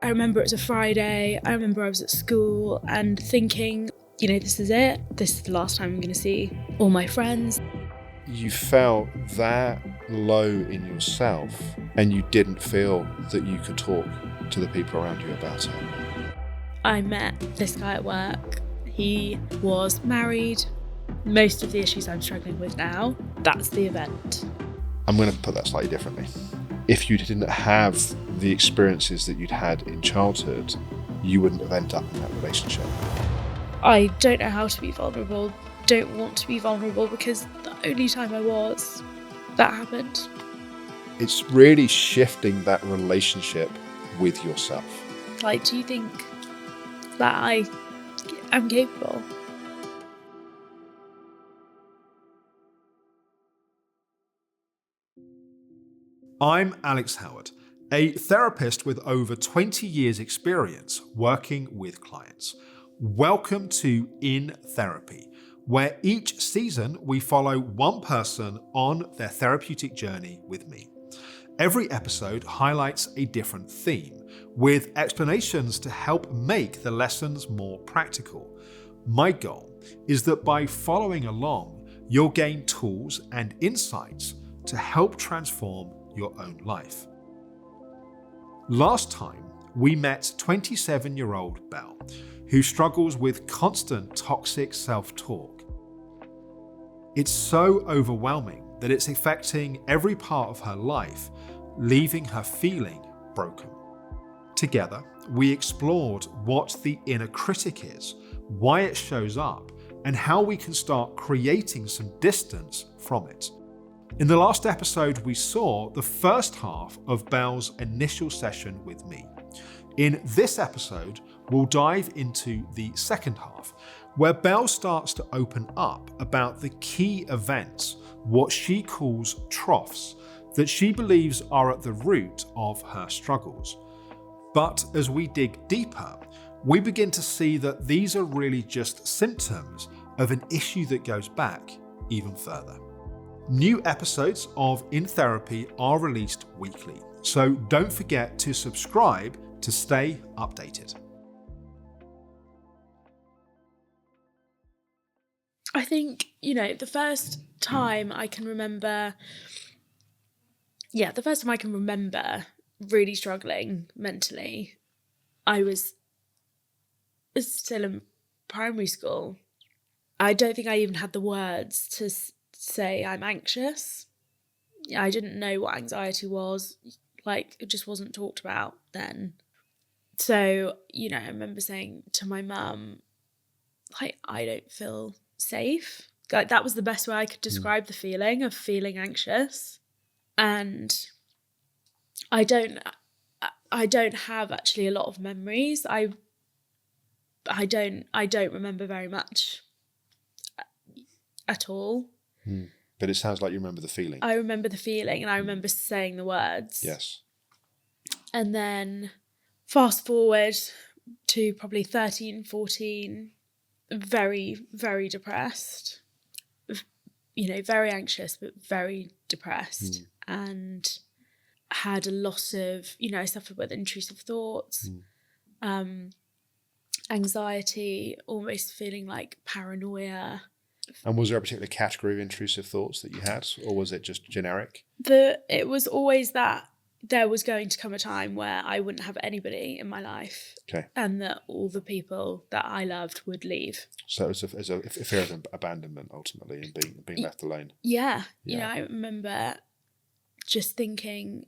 I remember it was a Friday. I remember I was at school and thinking, this is it. This is the last time I'm going to see all my friends. You felt that low in yourself and you didn't feel that you could talk to the people around you about it. I met this guy at work. He was married. Most of the issues I'm struggling with now, that's the event. I'm going to put that slightly differently. If you didn't have the experiences that you'd had in childhood, you wouldn't have ended up in that relationship. I don't know how to be vulnerable, don't want to be vulnerable, because the only time I was, that happened. It's really shifting that relationship with yourself. Do you think that I am capable? I'm Alex Howard, a therapist with over 20 years experience working with clients. Welcome to In Therapy, where each season we follow one person on their therapeutic journey with me. Every episode highlights a different theme, with explanations to help make the lessons more practical. My goal is that by following along, you'll gain tools and insights to help transform your own life. Last time, we met 27-year-old Belle, who struggles with constant toxic self-talk. It's so overwhelming that it's affecting every part of her life, leaving her feeling broken. Together, we explored what the inner critic is, why it shows up, and how we can start creating some distance from it. In the last episode, we saw the first half of Belle's initial session with me. In this episode, we'll dive into the second half, where Belle starts to open up about the key events, what she calls troughs, that she believes are at the root of her struggles. But as we dig deeper, we begin to see that these are really just symptoms of an issue that goes back even further. New episodes of In Therapy are released weekly, so don't forget to subscribe to stay updated. I think, the first time I can remember really struggling mentally, I was still in primary school. I don't think I even had the words to say I'm anxious. I didn't know what anxiety was. It just wasn't talked about then. So, I remember saying to my mum, I don't feel safe. That was the best way I could describe the feeling of feeling anxious. And I don't have actually a lot of memories. I don't remember very much at all. But it sounds like you remember the feeling. I remember the feeling and I remember saying the words. Yes. And then fast forward to probably 13, 14, very, very depressed. Very anxious, but very depressed. And had a lot of, I suffered with intrusive thoughts, anxiety, almost feeling like paranoia. And was there a particular category of intrusive thoughts that you had, or was it just generic? It was always that there was going to come a time where I wouldn't have anybody in my life. Okay. And that all the people that I loved would leave. So it was a fear of abandonment, ultimately, and being left alone. Yeah. I remember just thinking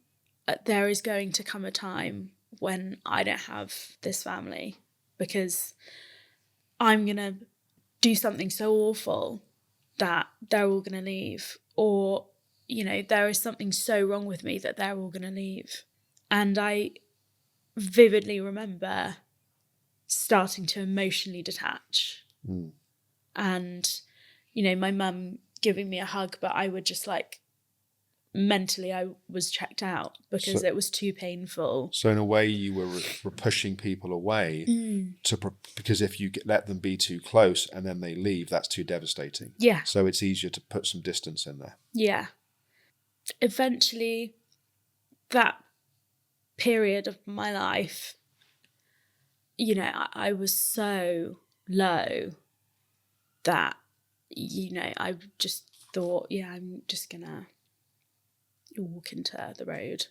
there is going to come a time when I don't have this family, because I'm going to do something so awful that they're all going to leave, or there is something so wrong with me that they're all going to leave. And I vividly remember starting to emotionally detach. And my mum giving me a hug, but I would just mentally I was checked out because it was too painful. So in a way you were pushing people away because if you let them be too close and then they leave, that's too devastating. Yeah. So it's easier to put some distance in there. Yeah. Eventually that period of my life you know, I was so low that, you know, I just thought, yeah, I'm just gonna walk into the road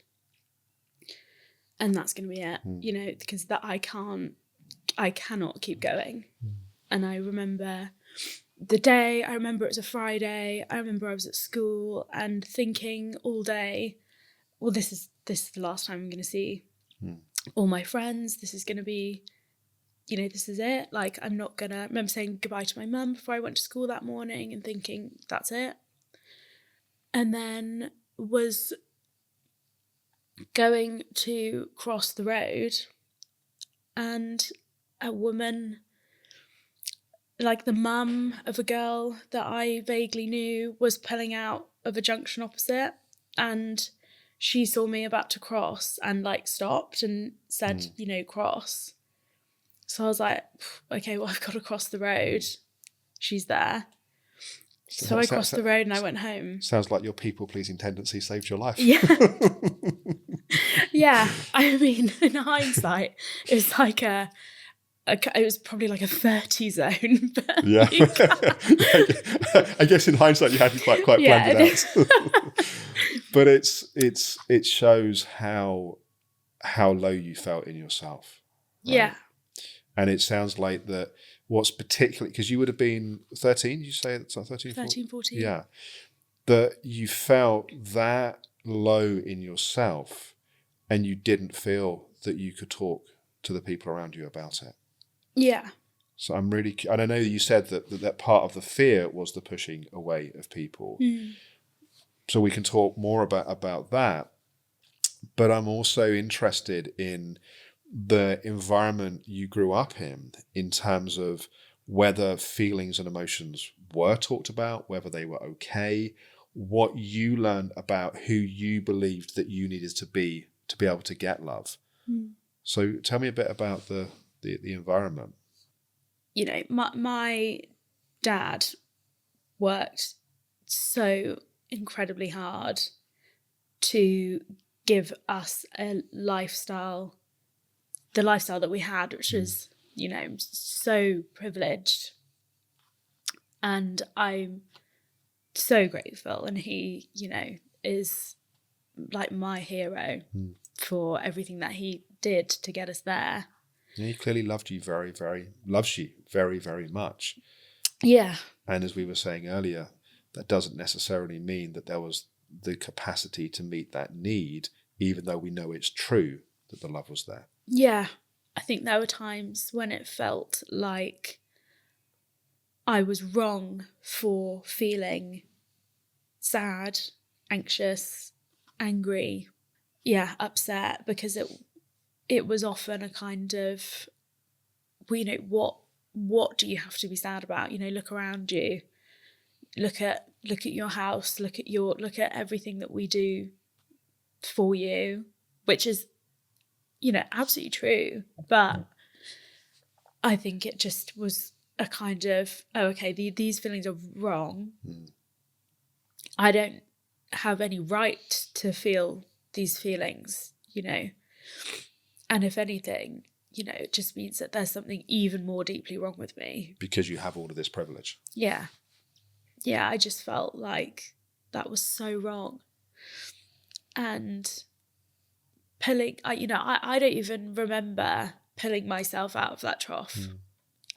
and that's gonna be it, you know, because that I cannot keep going. And I remember the day, I remember it was a Friday, I remember I was at school and thinking all day, well, this is the last time I'm gonna see all my friends, this is gonna be, you know, this is it. Like, I'm not gonna, I remember saying goodbye to my mum before I went to school that morning and thinking, that's it. And then was going to cross the road and a woman, like the mum of a girl that I vaguely knew, was pulling out of a junction opposite, and she saw me about to cross and like stopped and said, you know, cross. So I was like, okay, well, I've got to cross the road. She's there. So I crossed the road and I went home. Sounds like your people-pleasing tendency saved your life. Yeah. Yeah. I mean, in hindsight, it's like it was probably like a 30 zone. But Yeah. I guess in hindsight you had to quite planned it out. But it shows how low you felt in yourself. Right? Yeah. And it sounds like that what's particularly, because you would have been 13, you say it's 13, 14. Yeah. That you felt that low in yourself and you didn't feel that you could talk to the people around you about it. Yeah. So I'm really, and I know you said that part of the fear was the pushing away of people. So we can talk more about that. But I'm also interested in the environment you grew up in terms of whether feelings and emotions were talked about, whether they were okay, what you learned about who you believed that you needed to be able to get love. So tell me a bit about the environment. You know, my dad worked so incredibly hard to give us a lifestyle, the lifestyle that we had, which was, you know, so privileged. And I'm so grateful. And he, you know, is like my hero for everything that he did to get us there. Yeah, he clearly loves you very, very much. Yeah. And as we were saying earlier, that doesn't necessarily mean that there was the capacity to meet that need, even though we know it's true that the love was there. Yeah. I think there were times when it felt like I was wrong for feeling sad, anxious, angry, upset, because it was often a kind of, well, you know, what do you have to be sad about? You know, look around you, look at your house, look at everything that we do for you, which is, you know, absolutely true. But I think it just was a kind of, oh, okay, these feelings are wrong. I don't have any right to feel these feelings, you know. And if anything, you know, it just means that there's something even more deeply wrong with me. Because you have all of this privilege. Yeah. Yeah, I just felt like that was so wrong. And I don't even remember pulling myself out of that trough.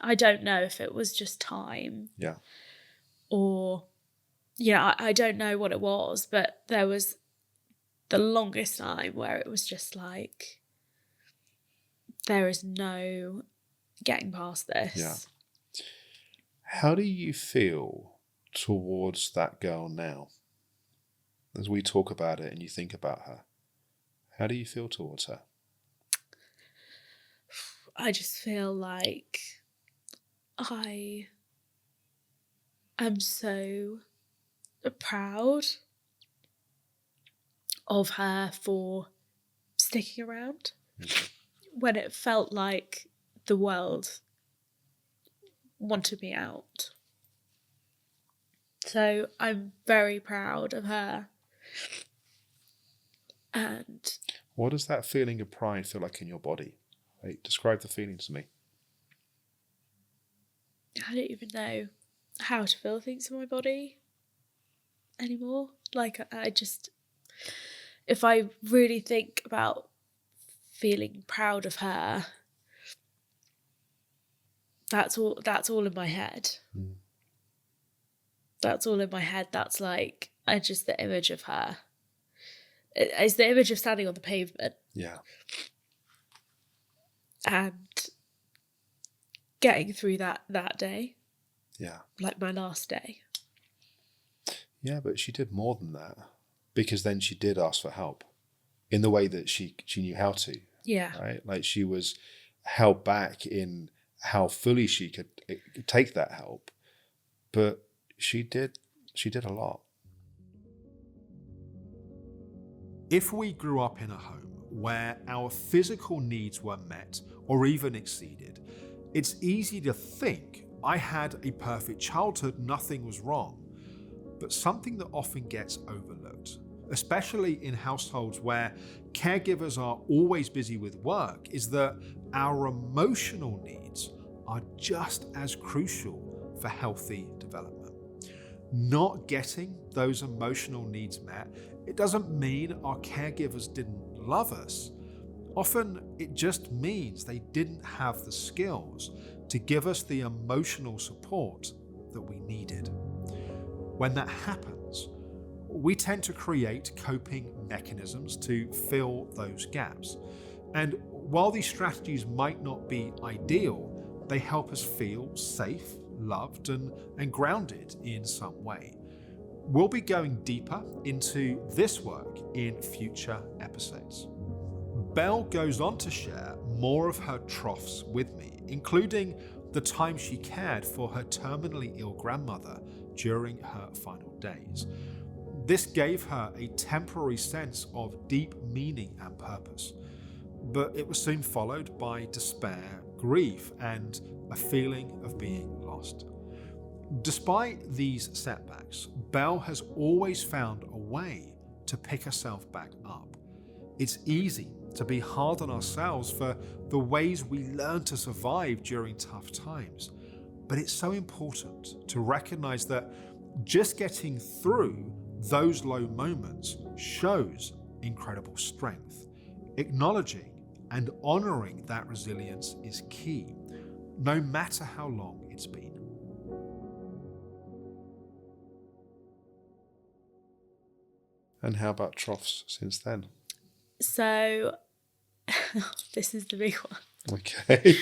I don't know if it was just time. Yeah. Or, I don't know what it was, but there was the longest time where it was just like, there is no getting past this. Yeah. How do you feel towards that girl now? As we talk about it and you think about her, how do you feel towards her? I just feel like I am so proud of her for sticking around when it felt like the world wanted me out. So I'm very proud of her. And what does that feeling of pride feel like in your body? Like, describe the feeling to me. I don't even know how to feel things in my body anymore. Like, I just, if I really think about feeling proud of her, that's all in my head. That's all in my head. That's like, just the image of her. It's the image of standing on the pavement. Yeah. And getting through that day. Yeah. Like my last day. Yeah, but she did more than that, because then she did ask for help in the way that she knew how to. Yeah. Right? Like, she was held back in how fully she could take that help, but she did a lot. If we grew up in a home where our physical needs were met or even exceeded, it's easy to think, I had a perfect childhood, nothing was wrong. But something that often gets overlooked, especially in households where caregivers are always busy with work, is that our emotional needs are just as crucial for healthy development. Not getting those emotional needs met, it doesn't mean our caregivers didn't love us. Often it just means they didn't have the skills to give us the emotional support that we needed. When that happens, we tend to create coping mechanisms to fill those gaps. And while these strategies might not be ideal, they help us feel safe, loved, and grounded in some way. We'll be going deeper into this work in future episodes. Belle goes on to share more of her troughs with me, including the time she cared for her terminally ill grandmother during her final days. This gave her a temporary sense of deep meaning and purpose, but it was soon followed by despair, grief, and a feeling of being lost. Despite these setbacks, Belle has always found a way to pick herself back up. It's easy to be hard on ourselves for the ways we learn to survive during tough times, but it's so important to recognize that just getting through those low moments shows incredible strength. Acknowledging and honoring that resilience is key, no matter how long it's been. And how about troughs since then? So, this is the big one. Okay.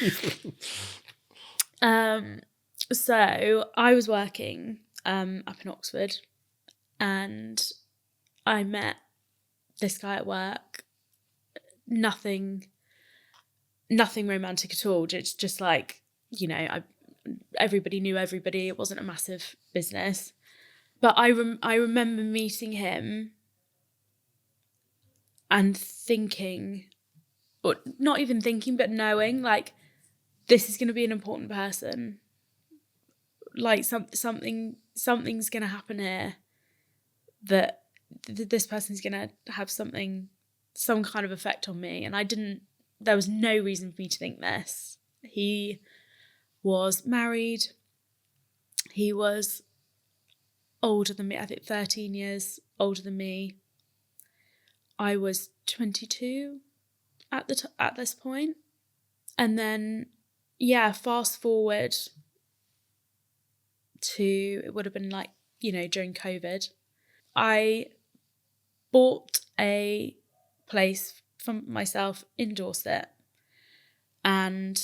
So I was working up in Oxford, and I met this guy at work. Nothing romantic at all. It's just like, everybody knew everybody. It wasn't a massive business, but I remember meeting him and thinking, or not even thinking, but knowing, like, this is going to be an important person. Like, something's going to happen here, that this person's going to have some kind of effect on me. And there was no reason for me to think this. He was married. He was older than me, I think 13 years older than me. I was 22 at this point. And then, fast forward to, it would have been like, during COVID. I bought a place for myself in Dorset. And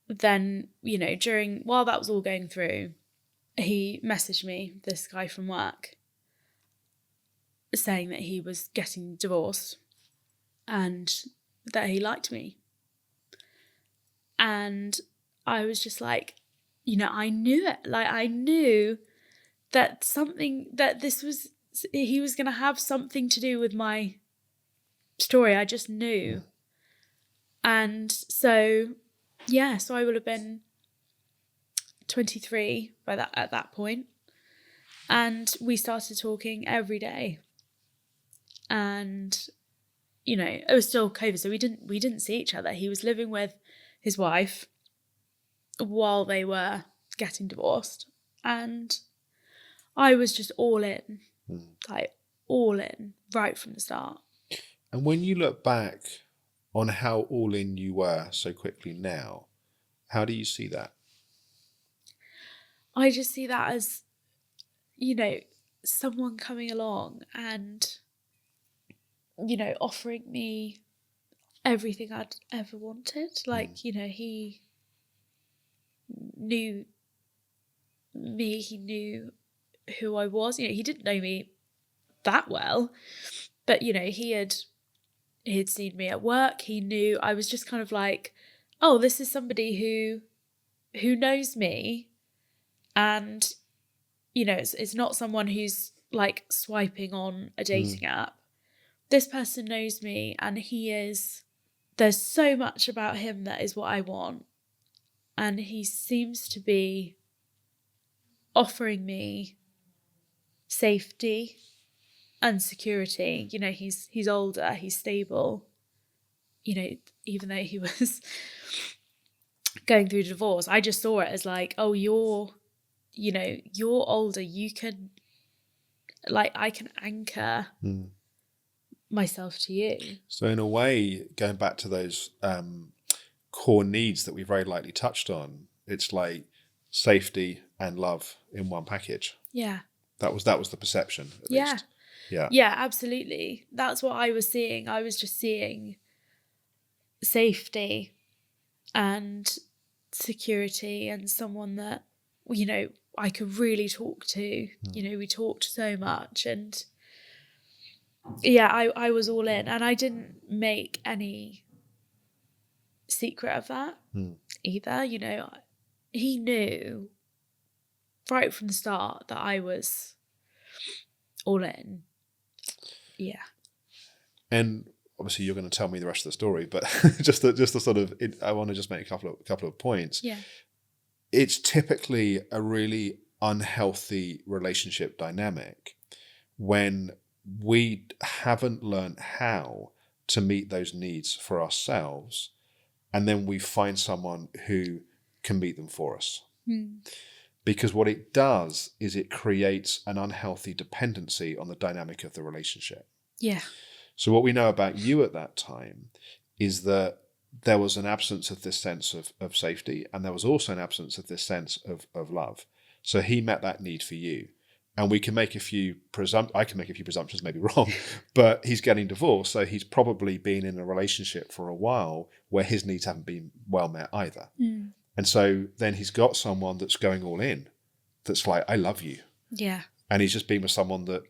then, while that was all going through, he messaged me, this guy from work, saying that he was getting divorced and that he liked me. And I was just like, I knew it. Like, I knew that he was going to have something to do with my story. I just knew. And so I would have been 23 at that point. And we started talking every day. And, you know, it was still COVID, so we didn't see each other. He was living with his wife while they were getting divorced, and I was just all in, like all in right from the start. And when you look back on how all in you were so quickly now, how do you see that? I just see that as, you know, someone coming along and, you know, offering me everything I'd ever wanted. Like, you know, he knew me, he knew who I was. You know, he didn't know me that well, but, you know, he'd seen me at work. He knew I was just kind of like, oh, this is somebody who knows me, and, you know, it's not someone who's like swiping on a dating app. This person knows me, and there's so much about him that is what I want. And he seems to be offering me safety and security. You know, he's older, he's stable. You know, even though he was going through divorce, I just saw it as like, oh, you're older, you can, like, I can anchor myself to you. So in a way, going back to those core needs that we very lightly touched on, it's like safety and love in one package. Yeah. That was the perception, at least. Yeah, absolutely. That's what I was seeing. I was just seeing safety and security, and someone that, you know, I could really talk to. You know, we talked so much, and yeah, I was all in, and I didn't make any secret of that either. You know, he knew right from the start that I was all in. Yeah. And obviously you're going to tell me the rest of the story, but just the sort of, I want to just make a couple of points. Yeah. It's typically a really unhealthy relationship dynamic when we haven't learned how to meet those needs for ourselves, and then we find someone who can meet them for us. Because what it does is it creates an unhealthy dependency on the dynamic of the relationship. Yeah. So what we know about you at that time is that there was an absence of this sense of safety, and there was also an absence of this sense of love. So he met that need for you. And we can make a few I can make a few presumptions, maybe wrong, but he's getting divorced, so he's probably been in a relationship for a while where his needs haven't been well met either. And so then he's got someone that's going all in, that's like, I love you. Yeah. And he's just been with someone that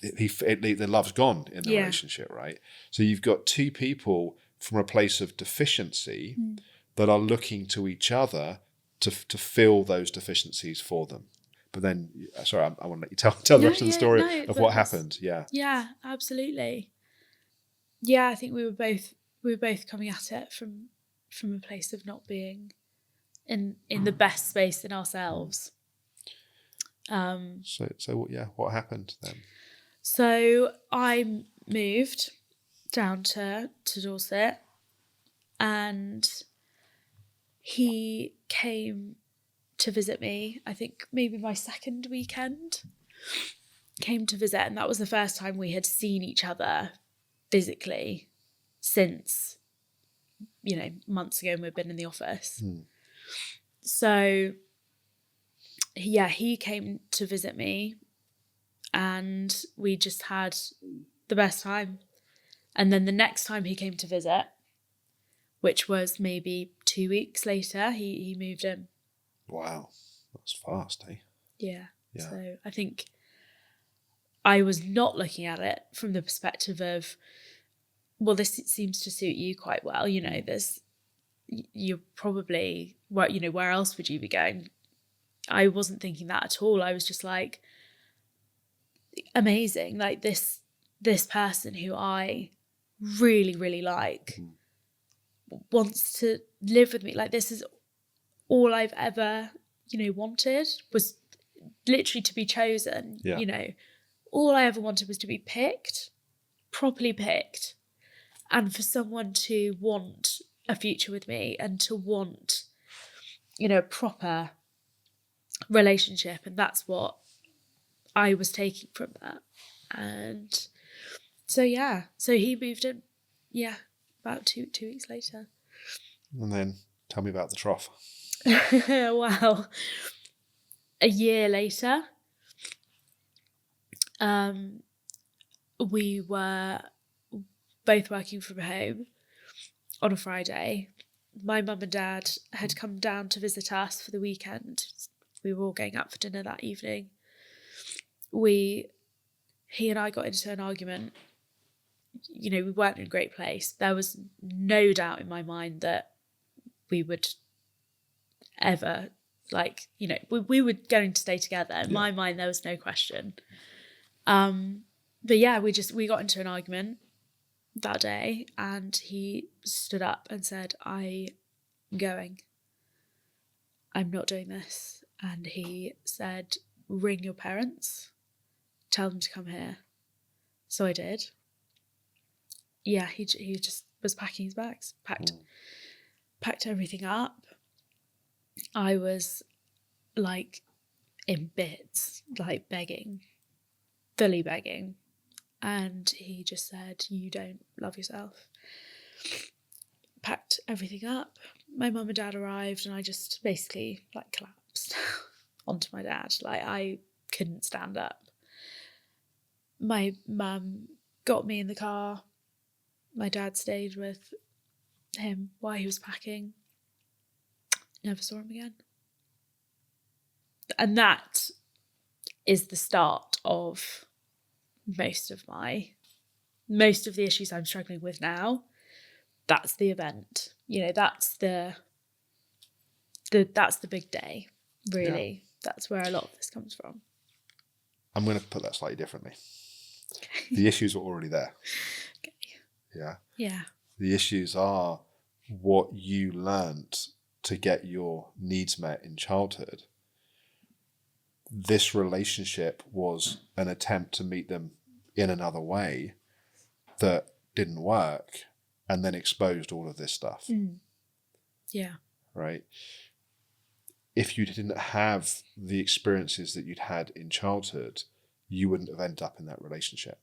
the love's gone in the relationship, right? So you've got two people from a place of deficiency that are looking to each other to fill those deficiencies for them. But then, sorry, I want to let you tell the rest of the story of what happened. Yeah. Yeah, absolutely. Yeah, I think we were both coming at it from a place of not being in the best space in ourselves. So what happened then? So I moved down to Dorset, and he came to visit me. I think maybe my second weekend, came to visit, and that was the first time we had seen each other physically since, you know, months ago, and we'd been in the office. So yeah, he came to visit me, and we just had the best time. And then the next time he came to visit, which was maybe 2 weeks later, he moved in. Wow, that's fast, eh? Yeah. So I think I was not looking at it from the perspective of, well, this seems to suit you quite well. You know, you're probably, well, you know, where else would you be going? I wasn't thinking that at all. I was just like, amazing. Like this person who I really, really like wants to live with me. Like, this is all I've ever, you know, wanted, was literally to be chosen. You know, all I ever wanted was to be picked, properly picked. And for someone to want a future with me and to want, a proper relationship, and that's what I was taking from that. And so he moved in, about two weeks later. And then tell me about the trough. Well, a year later, we were both working from home on a Friday. My mum and dad had come down to visit us for the weekend. We were all going out for dinner that evening. He and I got into an argument. We weren't in a great place. There was no doubt in my mind that we would ever, we were going to stay together. In my mind, there was no question. But yeah, we got into an argument that day, and he stood up and said, "I'm going. I'm not doing this." And he said, "Ring your parents, tell them to come here." So I did. Yeah, he just was packing his bags, packed everything up. I was like in bits, like begging, fully begging. And he just said, "You don't love yourself." Packed everything up. My mum and dad arrived, and I just basically collapsed onto my dad. I couldn't stand up. My mum got me in the car. My dad stayed with him while he was packing. Never saw him again. And that is the start of most of the issues I'm struggling with now. That's the event. That's the big day, really. Yeah. That's where a lot of this comes from. I'm going to put that slightly differently. Okay. The issues are already there. Okay. Yeah. Yeah. The issues are what you learnt to get your needs met in childhood. This relationship was an attempt to meet them in another way that didn't work, and then exposed all of this stuff. Yeah. Right? If you didn't have the experiences that you'd had in childhood, you wouldn't have ended up in that relationship.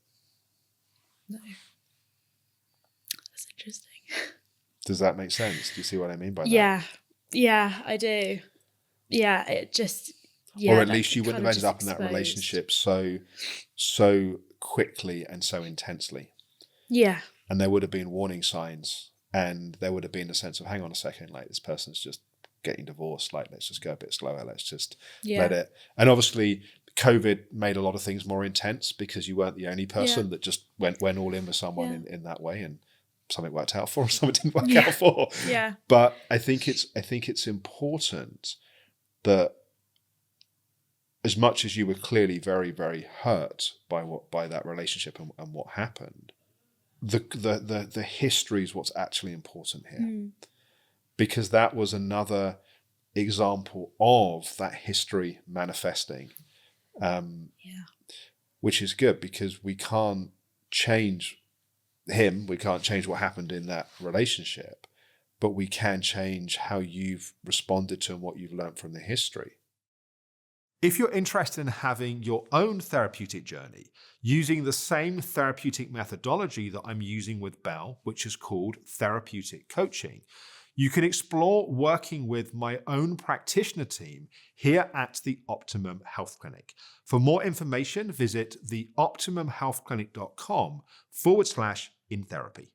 No. That's interesting. Does that make sense? Do you see what I mean by that? Yeah, I do. Yeah, it just... Yeah, or at least you wouldn't have ended up in that relationship so quickly and so intensely. Yeah. And there would have been warning signs, and there would have been a sense of, hang on a second, this person's just getting divorced, let's just go a bit slower, let's just let it. And obviously COVID made a lot of things more intense, because you weren't the only person that just went all in with someone in that way, and something worked out for, something didn't work out for. Yeah. But I think it's important that, as much as you were clearly very, very hurt by that relationship and what happened, the history is what's actually important here, because that was another example of that history manifesting, which is good, because we can't change him, we can't change what happened in that relationship, but we can change how you've responded to and what you've learned from the history. If you're interested in having your own therapeutic journey using the same therapeutic methodology that I'm using with Belle, which is called therapeutic coaching, you can explore working with my own practitioner team here at the Optimum Health Clinic. For more information, visit theoptimumhealthclinic.com/in-therapy.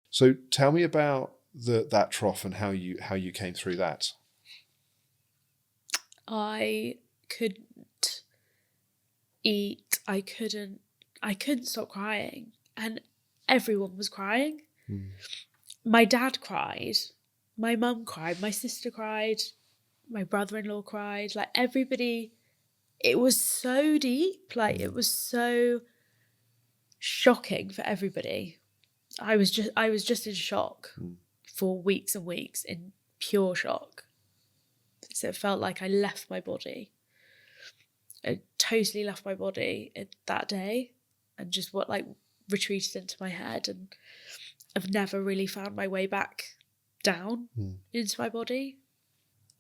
So tell me about that trough and how you came through that. I couldn't eat. I couldn't stop crying, and everyone was crying. My dad cried, my mum cried, my sister cried, my brother-in-law cried, everybody. It was so deep, it was so shocking for everybody. I was just in shock for weeks and weeks, in pure shock. So it felt like I left my body. I totally left my body that day, and just retreated into my head, and I've never really found my way back down into my body.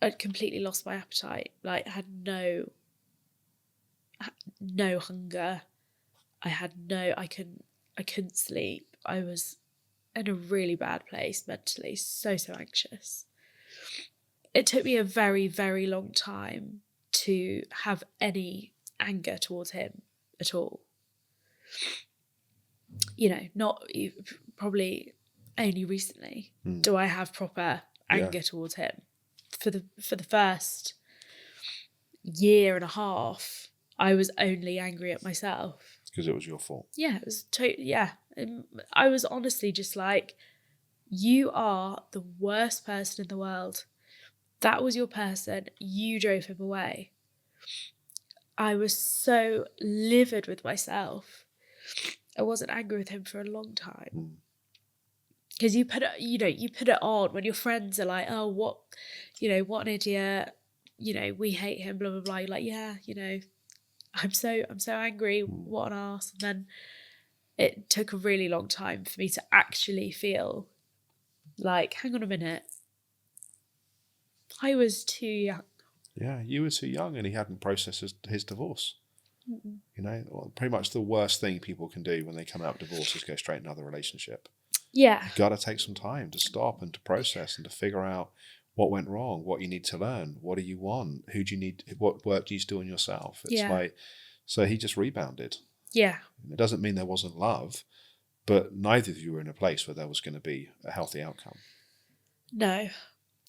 I'd completely lost my appetite. Like, had no hunger. I couldn't sleep. I was in a really bad place mentally, so anxious. It took me a very, very long time to have any anger towards him at all. You know, not probably only recently do I have proper anger towards him. For the first year and a half, I was only angry at myself. Because it was your fault. Yeah, it was totally, yeah. I was honestly just like, you are the worst person in the world. That was your person. You drove him away. I was so livid with myself. I wasn't angry with him for a long time. Because you put it on when your friends are like, oh, what an idiot. We hate him, blah, blah, blah. You're like, yeah, I'm so angry. What an arse. And then it took a really long time for me to actually feel like, hang on a minute. I was too young. Yeah, you were too young, and he hadn't processed his divorce. Pretty much the worst thing people can do when they come out of divorce is go straight into another relationship. Yeah. You've got to take some time to stop and to process and to figure out what went wrong, what you need to learn, what do you want, who do you need, what work do you do on yourself? It's like, so he just rebounded. Yeah. It doesn't mean there wasn't love, but neither of you were in a place where there was going to be a healthy outcome. No.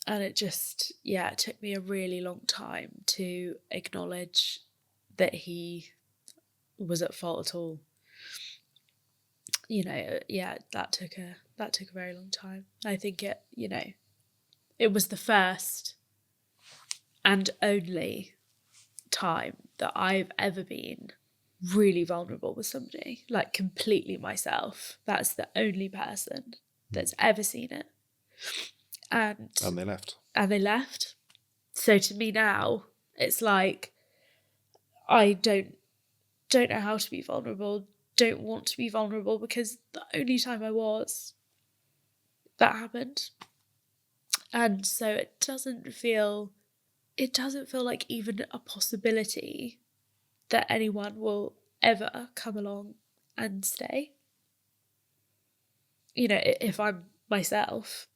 And it just, it took me a really long time to acknowledge that he was at fault at all. That took a very long time. I think it was the first and only time that I've ever been really vulnerable with somebody, like completely myself. That's the only person that's ever seen it. And they left. So to me now, it's like, I don't know how to be vulnerable, don't want to be vulnerable, because the only time I was, that happened. And so it doesn't feel like even a possibility that anyone will ever come along and stay. If I'm myself.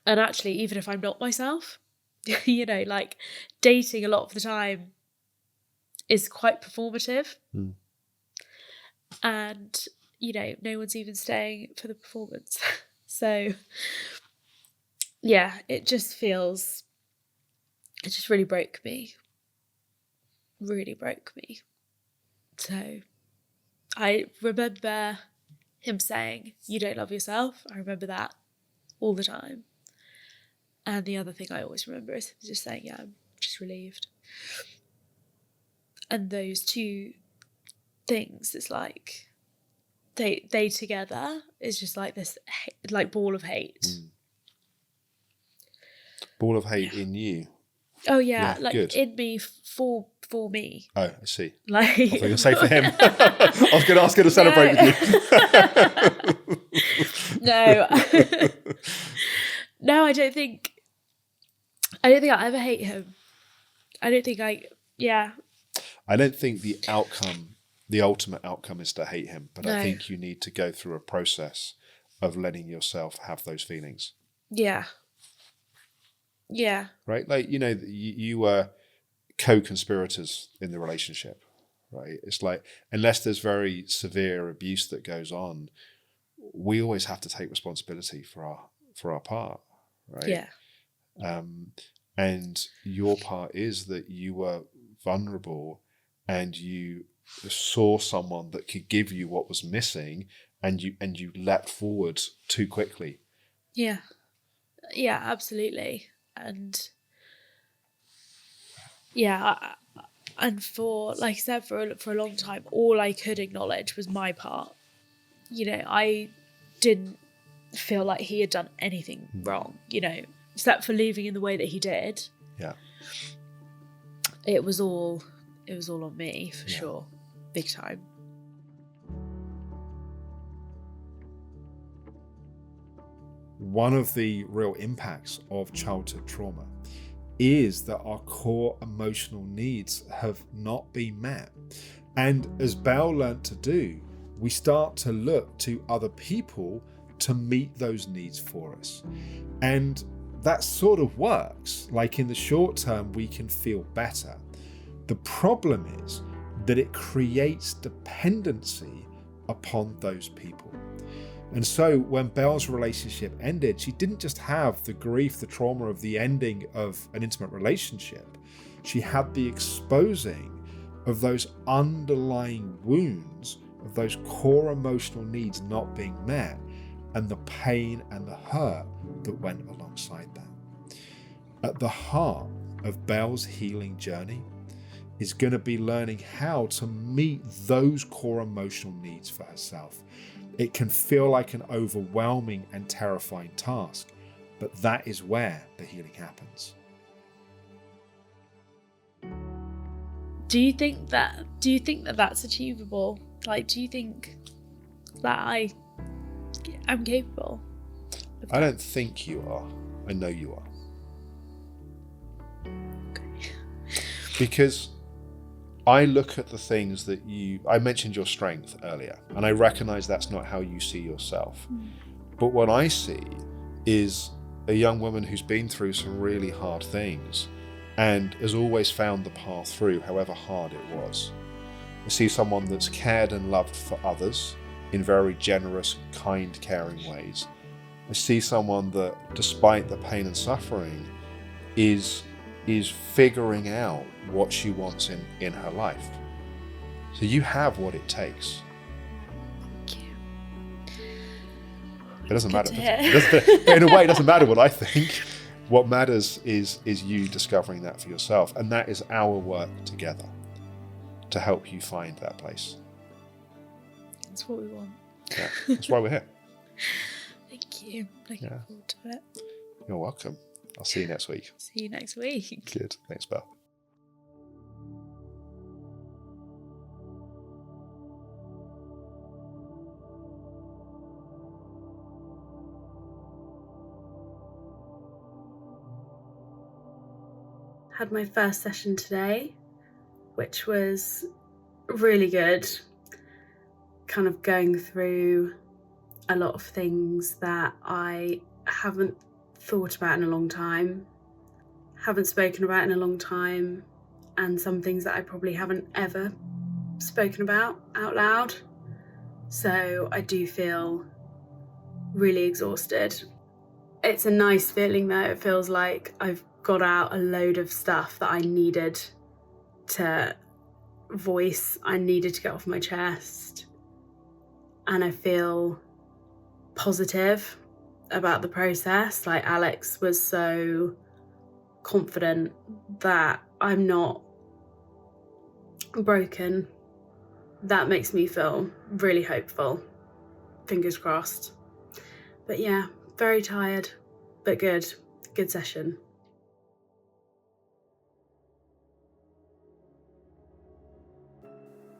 And actually, even if I'm not myself, like dating a lot of the time is quite performative. And, no one's even staying for the performance. So, it just really broke me. Really broke me. So, I remember him saying, you don't love yourself. I remember that all the time. And the other thing I always remember is him just saying, yeah, I'm just relieved. And those two things, it's like, they together is just like this, like ball of hate. Ball of hate in you. Oh yeah, like good. In me for me. Oh, I see. Like, I was going to say for him. I was going to ask her to celebrate with you. No. No, I don't think I'll ever hate him. I don't think I don't think the ultimate outcome is to hate him, but no. I think you need to go through a process of letting yourself have those feelings. Yeah. Yeah. Right? Like, you were co-conspirators in the relationship, right? It's like, unless there's very severe abuse that goes on, we always have to take responsibility for our part, right? Yeah. And your part is that you were vulnerable and you saw someone that could give you what was missing, and you leapt forward too quickly. Yeah. Yeah, absolutely. And and for, like I said, for a long time, all I could acknowledge was my part. I didn't feel like he had done anything wrong, except for leaving in the way that he did. Yeah. It was all on me, for sure. Big time. one of the real impacts of childhood trauma is that our core emotional needs have not been met. And as Belle learnt to do, we start to look to other people to meet those needs for us. And that sort of works. Like in the short term, we can feel better. The problem is that it creates dependency upon those people. And so when Belle's relationship ended, she didn't just have the grief, the trauma of the ending of an intimate relationship. She had the exposing of those underlying wounds, of those core emotional needs not being met, and the pain and the hurt that went alongside that. At the heart of Belle's healing journey is going to be learning how to meet those core emotional needs for herself. It can feel like an overwhelming and terrifying task, but that is where the healing happens. Do you think that that's achievable? Like, do you think that I'm capable of that? I don't think you are. I know you are. Okay. Because I look at the things that I mentioned your strength earlier, and I recognize that's not how you see yourself. But what I see is a young woman who's been through some really hard things and has always found the path through, however hard it was. I see someone that's cared and loved for others in very generous, kind, caring ways. I see someone that, despite the pain and suffering, is figuring out what she wants in her life. So you have what it takes. Thank you. It doesn't matter. to hear. In a way, it doesn't matter what I think. What matters is you discovering that for yourself. And that is our work together to help you find that place. That's what we want. Yeah, that's why we're here. Thank you. Looking forward to it. You're welcome. I'll see you next week. See you next week. Good. Thanks, Belle. Had my first session today, which was really good. Kind of going through a lot of things that I haven't thought about in a long time, haven't spoken about in a long time, and some things that I probably haven't ever spoken about out loud. So I do feel really exhausted. It's a nice feeling though. It feels like I've got out a load of stuff that I needed to voice, I needed to get off my chest, and I feel positive about the process. Like, Alex was so confident that I'm not broken. That makes me feel really hopeful. Fingers crossed. But yeah, very tired, but good. Good session.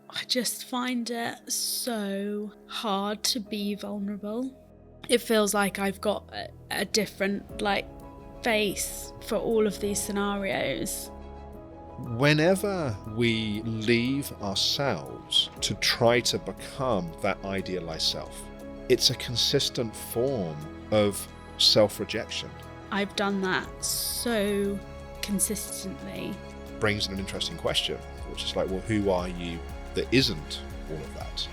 I just find it so hard to be vulnerable. It feels like I've got a different face for all of these scenarios. Whenever we leave ourselves to try to become that idealized self, it's a consistent form of self-rejection. I've done that so consistently. Brings in an interesting question, which is like, well, who are you that isn't all of that?